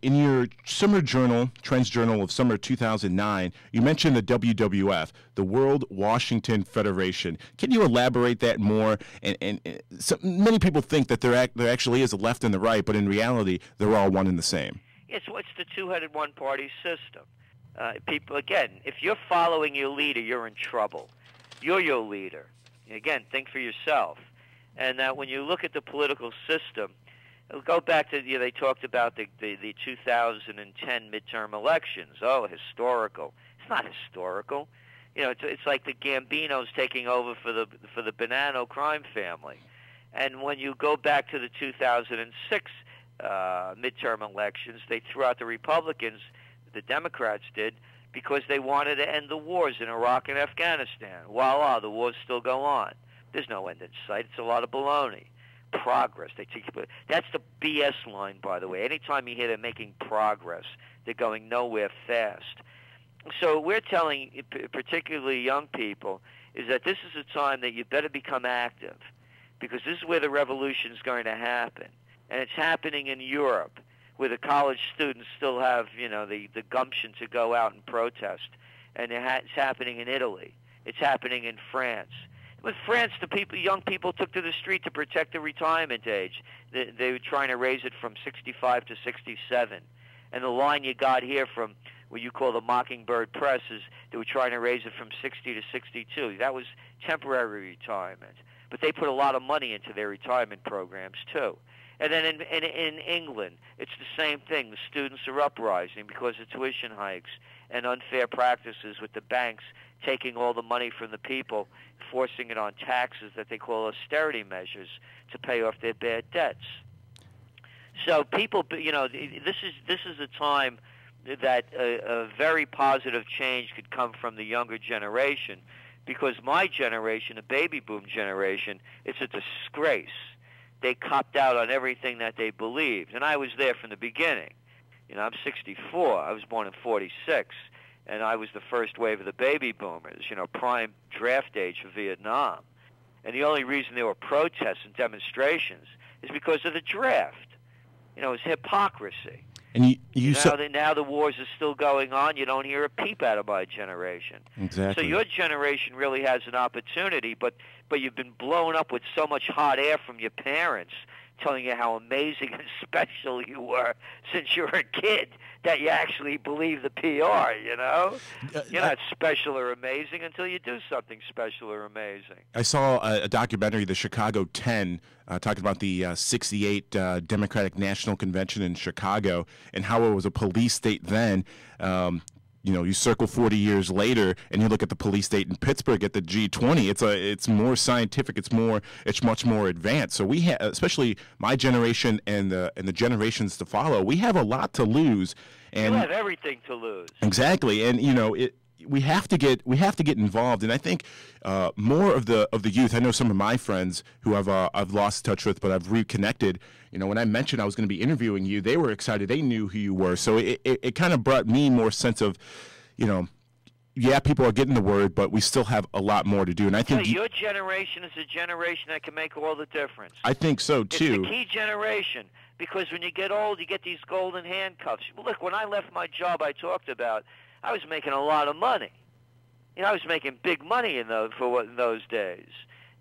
In your summer journal, Trends Journal of Summer 2009, you mentioned the WWF, the World Washington Federation. Can you elaborate that more? Many people think that there actually is a left and the right, but in reality, they're all one and the same. It's the two-headed one-party system. People, again, if you're following your leader, you're in trouble. You're your leader. Again, think for yourself. And that when you look at the political system, go back to, they talked about the 2010 midterm elections. Oh, historical. It's not historical. It's like the Gambinos taking over for the Bonanno crime family. And when you go back to the 2006 midterm elections, they threw out the Republicans, the Democrats did, because they wanted to end the wars in Iraq and Afghanistan. Voila, the wars still go on. There's no end in sight. It's a lot of baloney. Progress. That's the BS line, by the way. Anytime you hear they're making progress, they're going nowhere fast. So we're telling, particularly young people, is that this is a time that you better become active, because this is where the revolution is going to happen. And it's happening in Europe, where the college students still have, the gumption to go out and protest. And it's happening in Italy. It's happening in France. With France, young people took to the street to protect the retirement age. They were trying to raise it from 65 to 67. And the line you got here from what you call the Mockingbird Press is they were trying to raise it from 60 to 62. That was temporary retirement. But they put a lot of money into their retirement programs, too. And then in England, it's the same thing. The students are uprising because of tuition hikes and unfair practices with the banks taking all the money from the people, forcing it on taxes that they call austerity measures to pay off their bad debts. So people, this is a time that a very positive change could come from the younger generation, because my generation, a baby boom generation, it's a disgrace. They copped out on everything that they believed, and I was there from the beginning. I'm 64. I was born in 46. And I was the first wave of the baby boomers, prime draft age for Vietnam. And the only reason there were protests and demonstrations is because of the draft. It was hypocrisy. And now the wars are still going on. You don't hear a peep out of my generation. Exactly. So your generation really has an opportunity, but you've been blown up with so much hot air from your parents telling you how amazing and special you were since you were a kid that you actually believe the PR, You're not special or amazing until you do something special or amazing. I saw a documentary, The Chicago 10, talking about the 68 Democratic National Convention in Chicago and how it was a police state then. You circle 40 years later, and you look at the police state in Pittsburgh at the G20. It's more scientific. It's much more advanced. So we have, especially my generation and the generations to follow, we have a lot to lose. And you have everything to lose. Exactly, and we have to get involved. And I think more of the youth. I know some of my friends who I've lost touch with, but I've reconnected. When I mentioned I was going to be interviewing you, they were excited. They knew who you were. So it kind of brought me more sense of, yeah, people are getting the word, but we still have a lot more to do. And I think your generation is a generation that can make all the difference. I think so too. It's the key generation, because when you get old, you get these golden handcuffs. Look, when I left my job, I talked about, I was making a lot of money. I was making big money in those days.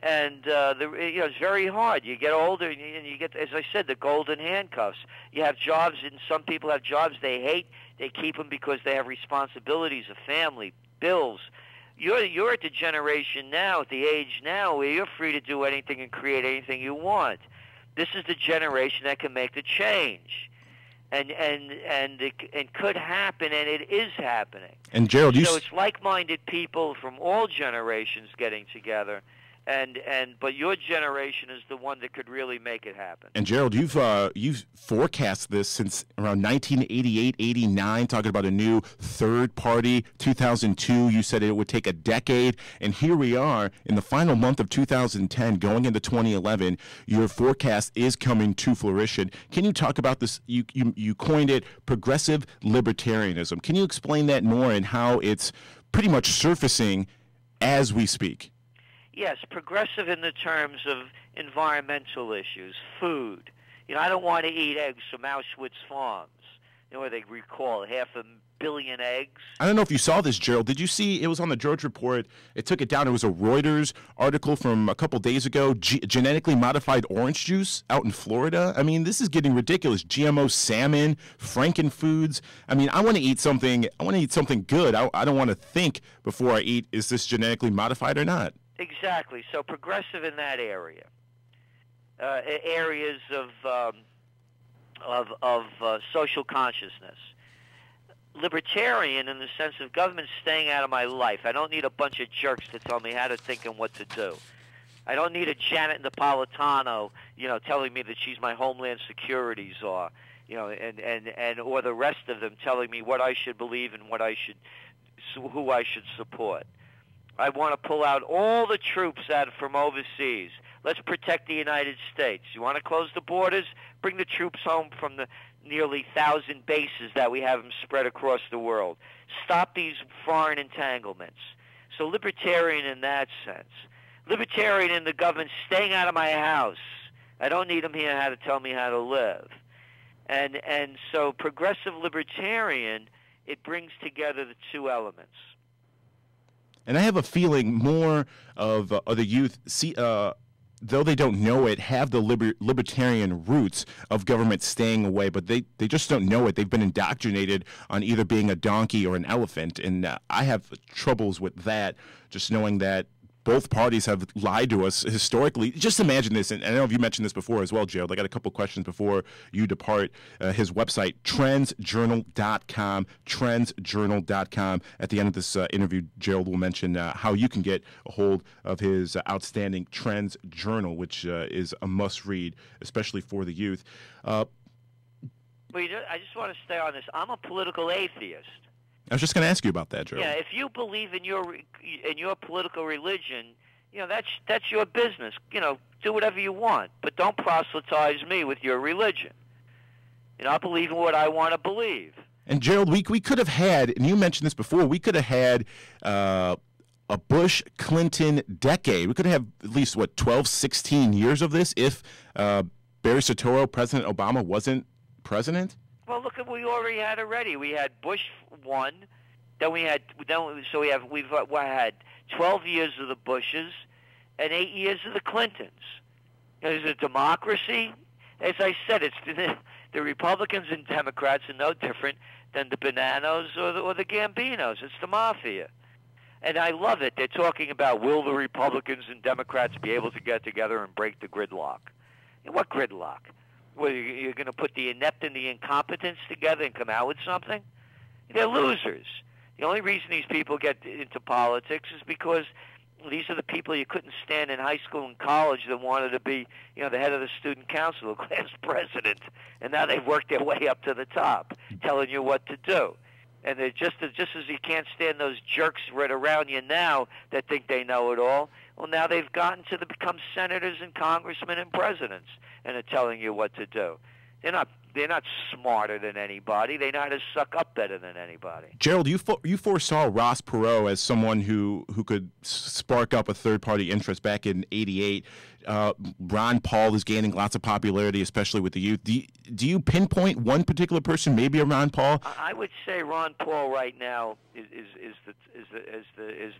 And it's very hard. You get older, and you get, as I said, the golden handcuffs. You have jobs, and some people have jobs they hate. They keep them because they have responsibilities, a family, bills. You're at the generation now, at the age now, where you're free to do anything and create anything you want. This is the generation that can make the change. And it could happen, and it is happening. And Gerald, so it's like-minded people from all generations getting together, but your generation is the one that could really make it happen. And Gerald, you've forecast this since around 1988, 89, talking about a new third party. 2002, you said it would take a decade, and here we are in the final month of 2010, going into 2011. Your forecast is coming to fruition. Can you talk about this? You coined it progressive libertarianism. Can you explain that more and how it's pretty much surfacing as we speak? Yes, progressive in the terms of environmental issues, food. I don't want to eat eggs from Auschwitz farms. what they recall, 500 million eggs. I don't know if you saw this, Gerald. Did you see it was on the George Report? It took it down. It was a Reuters article from a couple days ago. Genetically modified orange juice out in Florida. I mean, this is getting ridiculous. GMO salmon, frankenfoods. I mean, I want to eat something. I want to eat something good. I don't want to think before I eat, is this genetically modified or not? Exactly. So progressive in that area. Areas of social consciousness. Libertarian in the sense of government staying out of my life. I don't need a bunch of jerks to tell me how to think and what to do. I don't need a Janet Napolitano, telling me that she's my Homeland Security czar, and or the rest of them telling me what I should believe and who I should support. I want to pull out all the troops out from overseas. Let's protect the United States. You want to close the borders? Bring the troops home from the nearly 1,000 bases that we have them spread across the world. Stop these foreign entanglements. So libertarian in that sense. Libertarian in the government staying out of my house. I don't need them here how to tell me how to live. And so progressive libertarian, it brings together the two elements. And I have a feeling more of the youth though they don't know it, have the libertarian roots of government staying away, but they just don't know it. They've been indoctrinated on either being a donkey or an elephant, and I have troubles with that, just knowing that both parties have lied to us historically. Just imagine this, and I don't know if you mentioned this before as well, Gerald. I got a couple questions before you depart. His website, trendsjournal.com, trendsjournal.com. At the end of this interview, Gerald will mention how you can get a hold of his outstanding Trends Journal, which is a must-read, especially for the youth. I just want to stay on this. I'm a political atheist. I was just going to ask you about that, Gerald. Yeah, if you believe in your political religion, that's your business. Do whatever you want, but don't proselytize me with your religion. I believe in what I want to believe. And Gerald, we could have had, and you mentioned this before, we could have had a Bush-Clinton decade. We could have at least 12, 16 years of this if Barry Soetoro, President Obama, wasn't president. Well, look at what we already had already. We had Bush 1, we've had 12 years of the Bushes and 8 years of the Clintons. Is it democracy? As I said, it's the Republicans and Democrats are no different than the Bonanos or the Gambinos. It's the mafia. And I love it. They're talking about, will the Republicans and Democrats be able to get together and break the gridlock? What gridlock? Well, you're going to put the inept and the incompetents together and come out with something? They're losers. The only reason these people get into politics is because these are the people you couldn't stand in high school and college that wanted to be, the head of the student council, the class president. And now they've worked their way up to the top, telling you what to do. And they're just as you can't stand those jerks right around you now that think they know it all. Well, now they've gotten to become senators and congressmen and presidents, and are telling you what to do. They're not smarter than anybody. They know how to suck up better than anybody. Gerald, you foresaw Ross Perot as someone who could spark up a third-party interest back in '88. Ron Paul is gaining lots of popularity, especially with the youth. Do you pinpoint one particular person, maybe a Ron Paul? I would say Ron Paul right now is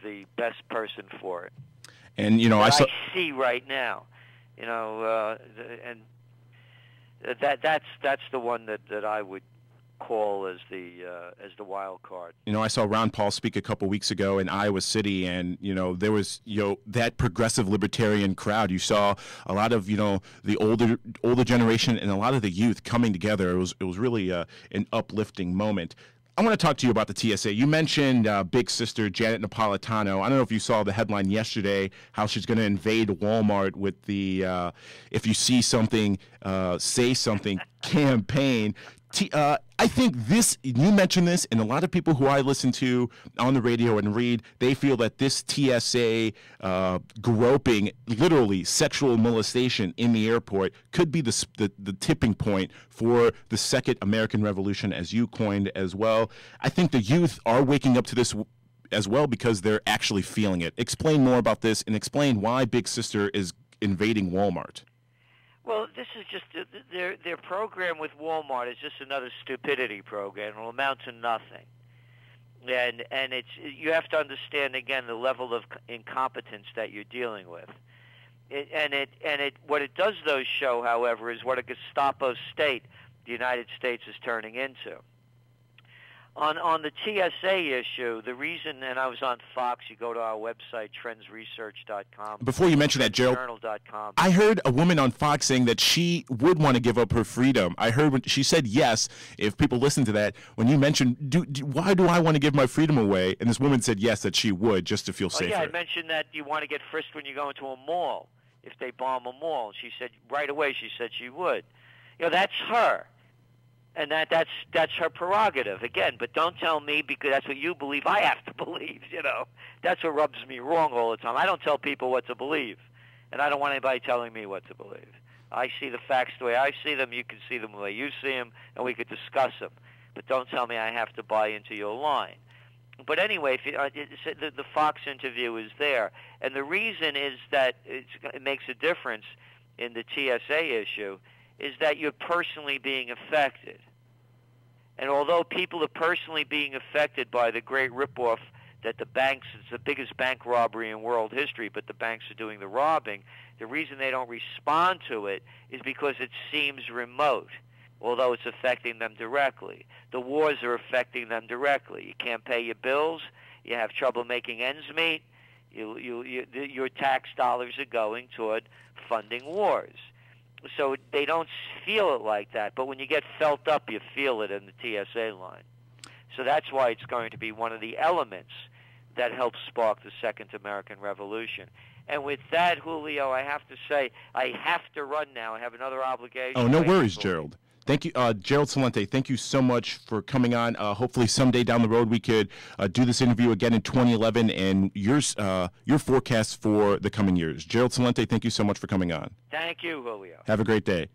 the best person for it. And I see right now, and that's the one that I would call as the wild card. I saw Ron Paul speak a couple weeks ago in Iowa City, and there was that progressive libertarian crowd. You saw a lot of the older generation and a lot of the youth coming together. It was really an uplifting moment. I want to talk to you about the TSA. You mentioned Big Sister Janet Napolitano. I don't know if you saw the headline yesterday, how she's going to invade Walmart with the if you see something, say something campaign. I think you mentioned this, and a lot of people who I listen to on the radio and read, they feel that this TSA groping, literally sexual molestation in the airport, could be the tipping point for the second American Revolution, as you coined as well. I think the youth are waking up to this as well because they're actually feeling it. Explain more about this and explain why Big Sister is invading Walmart. Well, this is just their program with Walmart is just another stupidity program. It will amount to nothing. And it's, you have to understand again the level of incompetence that you're dealing with. What it does though show, however, is what a Gestapo state the United States is turning into. On the TSA issue, the reason, and I was on Fox, you go to our website, trendsresearch.com. Before you mention that, Gerald, I heard a woman on Fox saying that she would want to give up her freedom. I heard when she said yes, if people listen to that, when you mentioned, why do I want to give my freedom away? And this woman said yes, that she would, just to feel safer. Yeah, I mentioned that you want to get frisked when you go into a mall, if they bomb a mall. She said, right away, she said she would. You know, that's her. And that's her prerogative, again. But don't tell me, because that's what you believe, I have to believe, you know. That's what rubs me wrong all the time. I don't tell people what to believe, and I don't want anybody telling me what to believe. I see the facts the way I see them, you can see them the way you see them, and we could discuss them. But don't tell me I have to buy into your line. But anyway, the Fox interview is there. And the reason is that it makes a difference in the TSA issue is that you're personally being affected. And although people are personally being affected by the great ripoff that the banks, it's the biggest bank robbery in world history, but the banks are doing the robbing, the reason they don't respond to it is because it seems remote, although it's affecting them directly. The wars are affecting them directly. You can't pay your bills. You have trouble making ends meet. Your tax dollars are going toward funding wars. So they don't feel it like that. But when you get felt up, you feel it in the TSA line. So that's why it's going to be one of the elements that helps spark the Second American Revolution. And with that, Julio, I have to say, I have to run now. I have another obligation. Oh, no worries, Gerald. Thank you, Gerald Celente. Thank you so much for coming on. Hopefully someday down the road we could do this interview again in 2011 and your forecast for the coming years. Gerald Celente, thank you so much for coming on. Thank you, Julio. Have a great day.